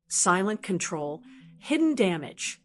silent control, hidden damage.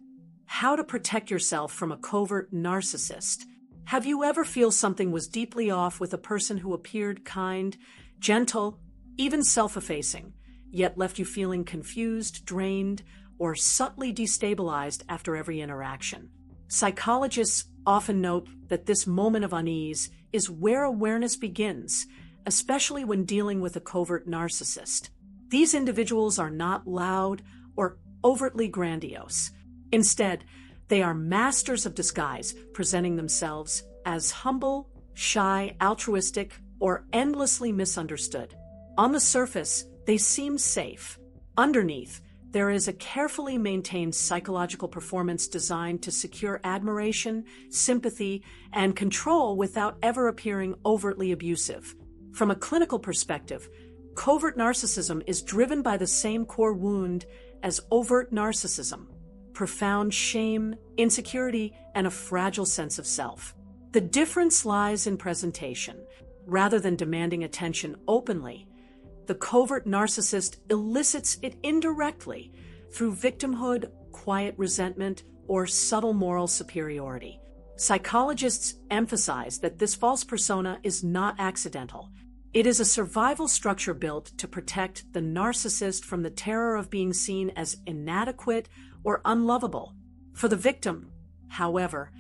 How to protect yourself from a covert narcissist. Have you ever feel something was deeply off with a person who appeared kind, gentle, even self-effacing, yet left you feeling confused, drained, or subtly destabilized after every interaction? Psychologists often note that this moment of unease is where awareness begins, especially when dealing with a covert narcissist. These individuals are not loud or overtly grandiose. Instead, they are masters of disguise, presenting themselves as humble, shy, altruistic, or endlessly misunderstood. On the surface, they seem safe. Underneath, there is a carefully maintained psychological performance designed to secure admiration, sympathy, and control without ever appearing overtly abusive. From a clinical perspective, covert narcissism is driven by the same core wound as overt narcissism: profound shame, insecurity, and a fragile sense of self. The difference lies in presentation. Rather than demanding attention openly, the covert narcissist elicits it indirectly through victimhood, quiet resentment, or subtle moral superiority. Psychologists emphasize that this false persona is not accidental. It is a survival structure built to protect the narcissist from the terror of being seen as inadequate or unlovable. For the victim, however,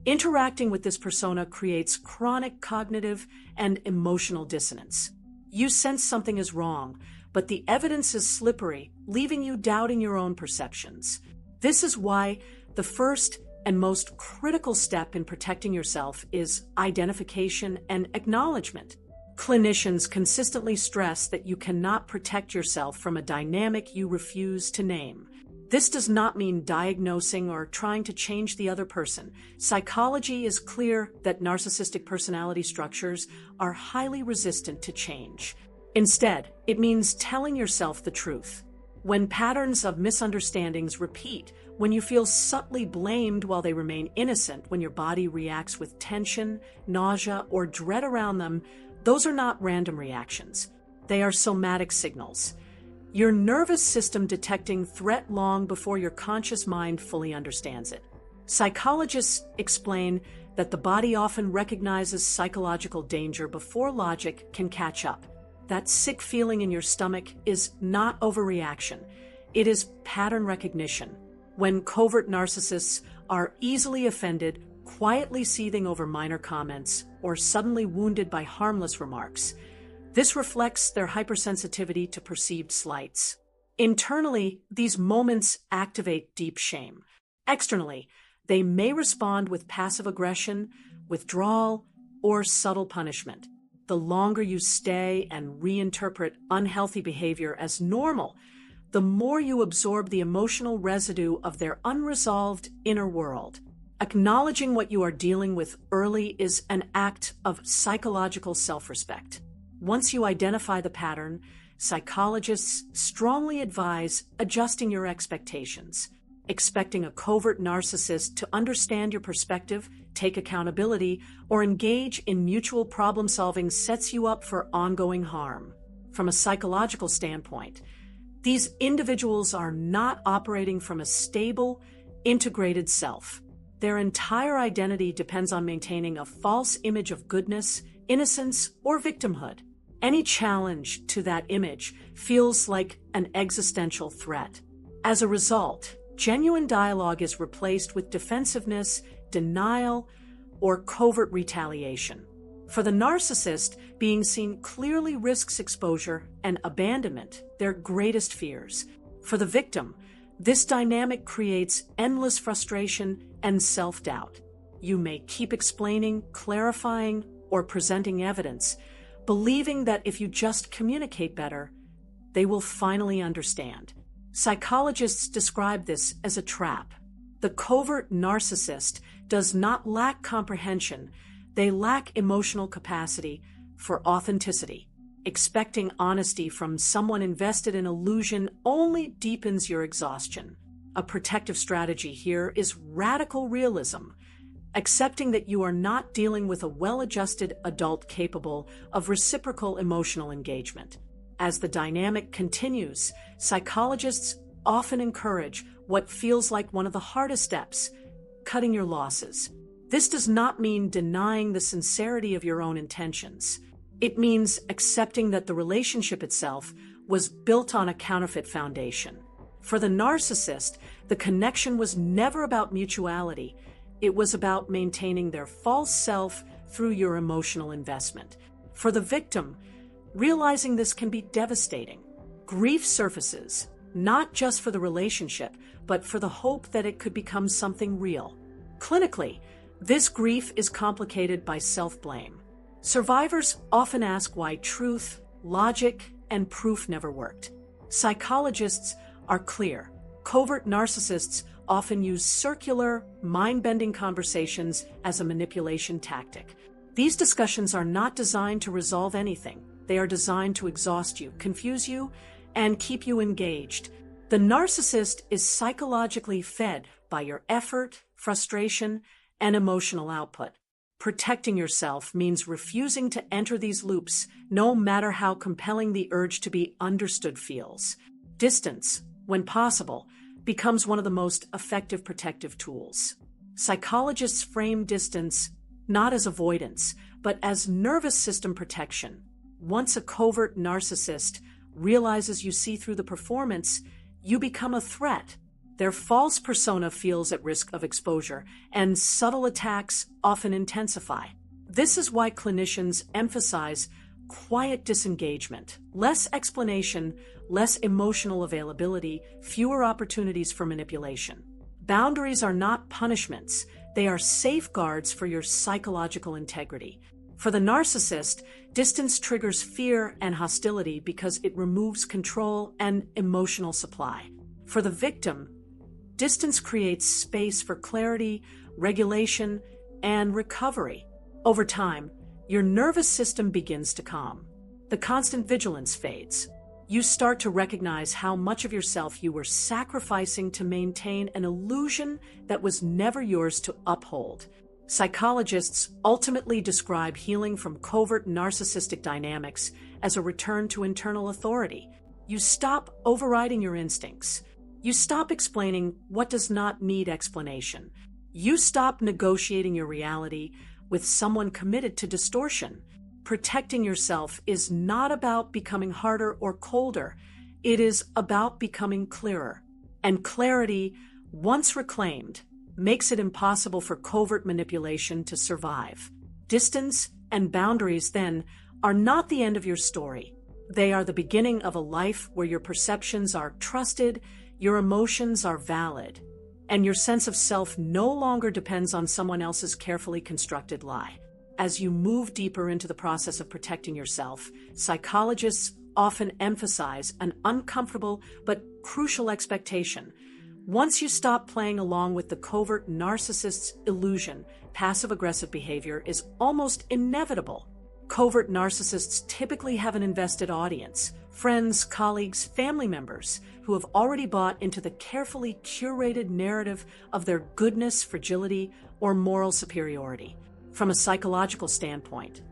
interacting with this persona creates chronic cognitive and emotional dissonance. You sense something is wrong, but the evidence is slippery, leaving you doubting your own perceptions. This is why the first and most critical step in protecting yourself is identification and acknowledgement. Clinicians consistently stress that you cannot protect yourself from a dynamic you refuse to name. This does not mean diagnosing or trying to change the other person. Psychology is clear that narcissistic personality structures are highly resistant to change. Instead, it means telling yourself the truth. When patterns of misunderstandings repeat, when you feel subtly blamed while they remain innocent, when your body reacts with tension, nausea, or dread around them, those are not random reactions. They are somatic signals. Your nervous system detecting threat long before your conscious mind fully understands it. Psychologists explain that the body often recognizes psychological danger before logic can catch up. That sick feeling in your stomach is not overreaction. It is pattern recognition. When covert narcissists are easily offended, quietly seething over minor comments, or suddenly wounded by harmless remarks, this reflects their hypersensitivity to perceived slights. Internally, these moments activate deep shame. Externally, they may respond with passive aggression, withdrawal, or subtle punishment. The longer you stay and reinterpret unhealthy behavior as normal, the more you absorb the emotional residue of their unresolved inner world. Acknowledging what you are dealing with early is an act of psychological self-respect. Once you identify the pattern, psychologists strongly advise adjusting your expectations. Expecting a covert narcissist to understand your perspective, take accountability, or engage in mutual problem-solving sets you up for ongoing harm. From a psychological standpoint, these individuals are not operating from a stable, integrated self. Their entire identity depends on maintaining a false image of goodness, innocence, or victimhood. Any challenge to that image feels like an existential threat. As a result, genuine dialogue is replaced with defensiveness, denial, or covert retaliation. For the narcissist, being seen clearly risks exposure and abandonment, their greatest fears. For the victim, this dynamic creates endless frustration and self-doubt. You may keep explaining, clarifying, or presenting evidence, believing that if you just communicate better, they will finally understand. Psychologists describe this as a trap. The covert narcissist does not lack comprehension, they lack emotional capacity for authenticity. Expecting honesty from someone invested in illusion only deepens your exhaustion. A protective strategy here is radical realism, accepting that you are not dealing with a well-adjusted adult capable of reciprocal emotional engagement. As the dynamic continues, psychologists often encourage what feels like one of the hardest steps: cutting your losses. This does not mean denying the sincerity of your own intentions. It means accepting that the relationship itself was built on a counterfeit foundation. For the narcissist, the connection was never about mutuality. It was about maintaining their false self through your emotional investment. For the victim, realizing this can be devastating. Grief surfaces, not just for the relationship, but for the hope that it could become something real. Clinically, this grief is complicated by self-blame. Survivors often ask why truth, logic, and proof never worked. Psychologists are clear. Covert narcissists often use circular, mind-bending conversations as a manipulation tactic. These discussions are not designed to resolve anything. They are designed to exhaust you, confuse you, and keep you engaged. The narcissist is psychologically fed by your effort, frustration, and emotional output. Protecting yourself means refusing to enter these loops, no matter how compelling the urge to be understood feels. Distance, when possible, becomes one of the most effective protective tools. Psychologists frame distance not as avoidance, but as nervous system protection. Once a covert narcissist realizes you see through the performance, you become a threat. Their false persona feels at risk of exposure, and subtle attacks often intensify. This is why clinicians emphasize quiet disengagement, less explanation, less emotional availability, fewer opportunities for manipulation. Boundaries are not punishments, they are safeguards for your psychological integrity. For the narcissist, distance triggers fear and hostility because it removes control and emotional supply. For the victim, distance creates space for clarity, regulation, and recovery. Over time, your nervous system begins to calm. The constant vigilance fades. You start to recognize how much of yourself you were sacrificing to maintain an illusion that was never yours to uphold. Psychologists ultimately describe healing from covert narcissistic dynamics as a return to internal authority. You stop overriding your instincts. You stop explaining what does not need explanation. You stop negotiating your reality with someone committed to distortion. Protecting yourself is not about becoming harder or colder. It is about becoming clearer. And clarity, once reclaimed, makes it impossible for covert manipulation to survive. Distance and boundaries, then, are not the end of your story. They are the beginning of a life where your perceptions are trusted, your emotions are valid, and your sense of self no longer depends on someone else's carefully constructed lie. As you move deeper into the process of protecting yourself, psychologists often emphasize an uncomfortable but crucial expectation. Once you stop playing along with the covert narcissist's illusion, passive-aggressive behavior is almost inevitable. Covert narcissists typically have an invested audience, friends, colleagues, family members, who have already bought into the carefully curated narrative of their goodness, fragility, or moral superiority. From a psychological standpoint,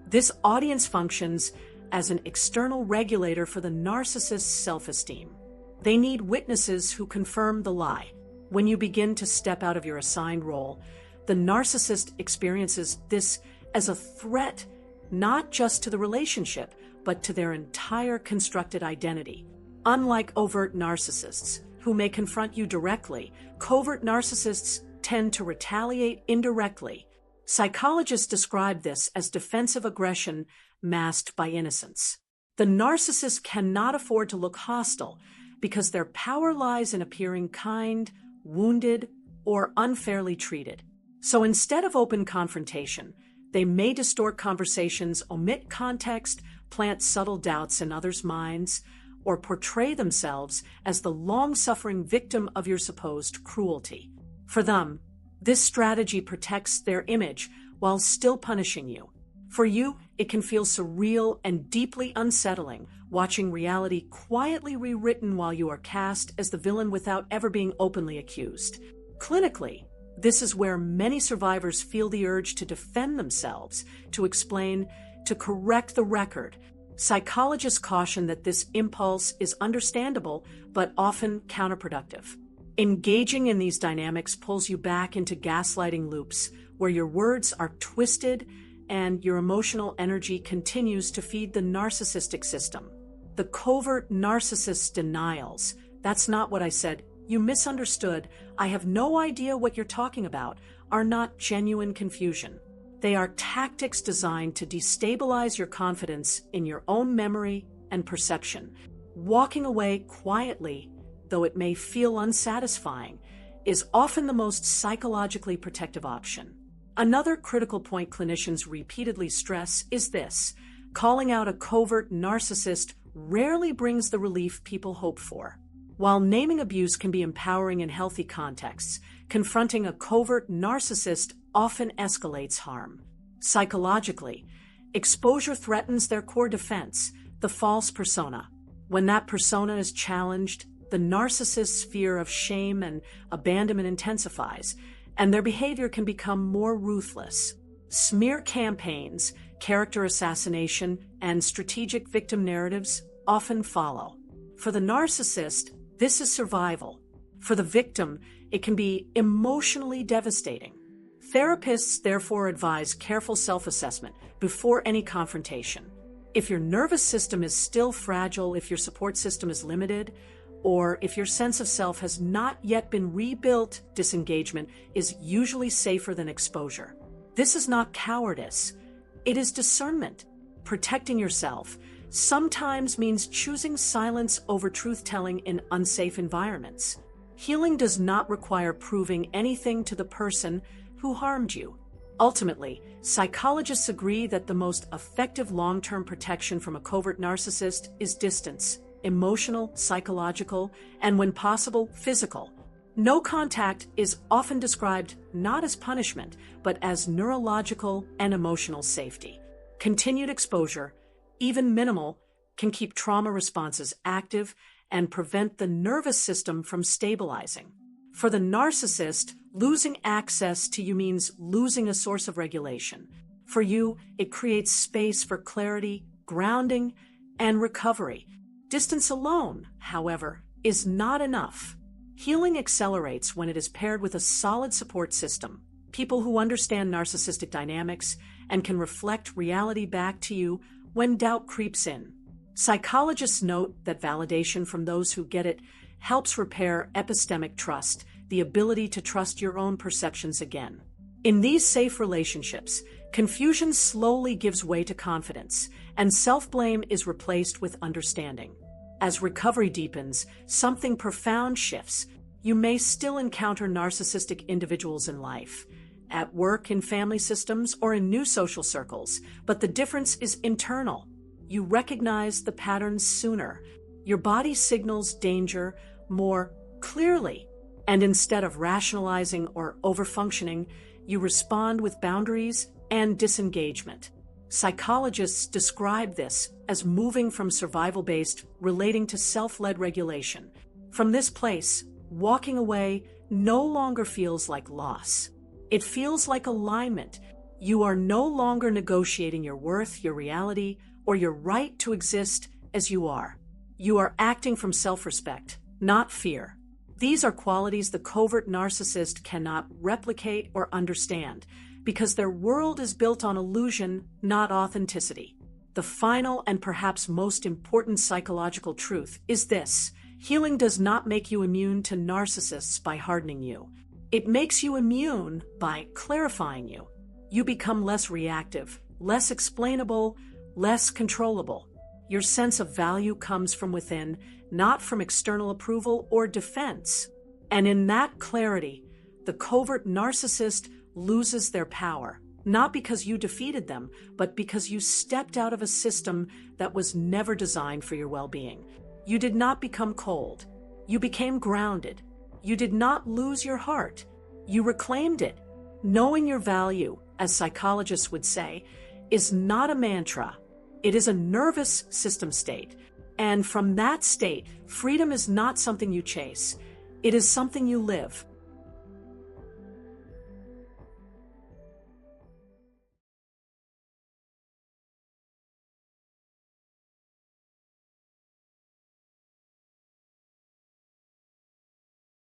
this audience functions as an external regulator for the narcissist's self-esteem. They need witnesses who confirm the lie. When you begin to step out of your assigned role, the narcissist experiences this as a threat, not just to the relationship, but to their entire constructed identity. Unlike overt narcissists, who may confront you directly, covert narcissists tend to retaliate indirectly. Psychologists describe this as defensive aggression masked by innocence. The narcissist cannot afford to look hostile because their power lies in appearing kind, wounded, or unfairly treated. So instead of open confrontation, they may distort conversations, omit context, plant subtle doubts in others' minds, or portray themselves as the long-suffering victim of your supposed cruelty. For them, this strategy protects their image while still punishing you. For you, it can feel surreal and deeply unsettling, watching reality quietly rewritten while you are cast as the villain without ever being openly accused. Clinically, this is where many survivors feel the urge to defend themselves, to explain, to correct the record. Psychologists caution that this impulse is understandable but often counterproductive. Engaging in these dynamics pulls you back into gaslighting loops where your words are twisted and your emotional energy continues to feed the narcissistic system. The covert narcissist denials. That's not what I said. You misunderstood. I have no idea what you're talking about, are not genuine confusion. They are tactics designed to destabilize your confidence in your own memory and perception. Walking away quietly, though it may feel unsatisfying, is often the most psychologically protective option. Another critical point clinicians repeatedly stress is this: calling out a covert narcissist rarely brings the relief people hope for. While naming abuse can be empowering in healthy contexts, confronting a covert narcissist often escalates harm. Psychologically, exposure threatens their core defense, the false persona. When that persona is challenged, the narcissist's fear of shame and abandonment intensifies, and their behavior can become more ruthless. Smear campaigns, character assassination, and strategic victim narratives often follow. For the narcissist, this is survival. For the victim, it can be emotionally devastating. Therapists therefore advise careful self-assessment before any confrontation. If your nervous system is still fragile, if your support system is limited, or if your sense of self has not yet been rebuilt, disengagement is usually safer than exposure. This is not cowardice. It is discernment. Protecting yourself sometimes means choosing silence over truth-telling in unsafe environments. Healing does not require proving anything to the person who harmed you. Ultimately, psychologists agree that the most effective long-term protection from a covert narcissist is distance, emotional, psychological, and when possible, physical. No contact is often described not as punishment, but as neurological and emotional safety. Continued exposure, even minimal, can keep trauma responses active and prevent the nervous system from stabilizing. For the narcissist, losing access to you means losing a source of regulation. For you, it creates space for clarity, grounding, and recovery. Distance alone, however, is not enough. Healing accelerates when it is paired with a solid support system, people who understand narcissistic dynamics and can reflect reality back to you when doubt creeps in. Psychologists note that validation from those who get it helps repair epistemic trust, the ability to trust your own perceptions again. In these safe relationships, confusion slowly gives way to confidence, and self-blame is replaced with understanding. As recovery deepens, something profound shifts. You may still encounter narcissistic individuals in life, at work, in family systems, or in new social circles, but the difference is internal. You recognize the patterns sooner. Your body signals danger more clearly, and instead of rationalizing or overfunctioning, you respond with boundaries and disengagement. Psychologists describe this as moving from survival-based relating to self-led regulation. From this place, walking away no longer feels like loss. It feels like alignment. You are no longer negotiating your worth, your reality, or your right to exist as you are. You are acting from self-respect, not fear. These are qualities the covert narcissist cannot replicate or understand, because their world is built on illusion, not authenticity. The final and perhaps most important psychological truth is this: healing does not make you immune to narcissists by hardening you. It makes you immune by clarifying you. You become less reactive, less explainable, less controllable. Your sense of value comes from within, not from external approval or defense. And in that clarity, the covert narcissist loses their power, not because you defeated them, but because you stepped out of a system that was never designed for your well-being. You did not become cold. You became grounded. You did not lose your heart. You reclaimed it. Knowing your value, as psychologists would say, is not a mantra. It is a nervous system state. And from that state, freedom is not something you chase. It is something you live.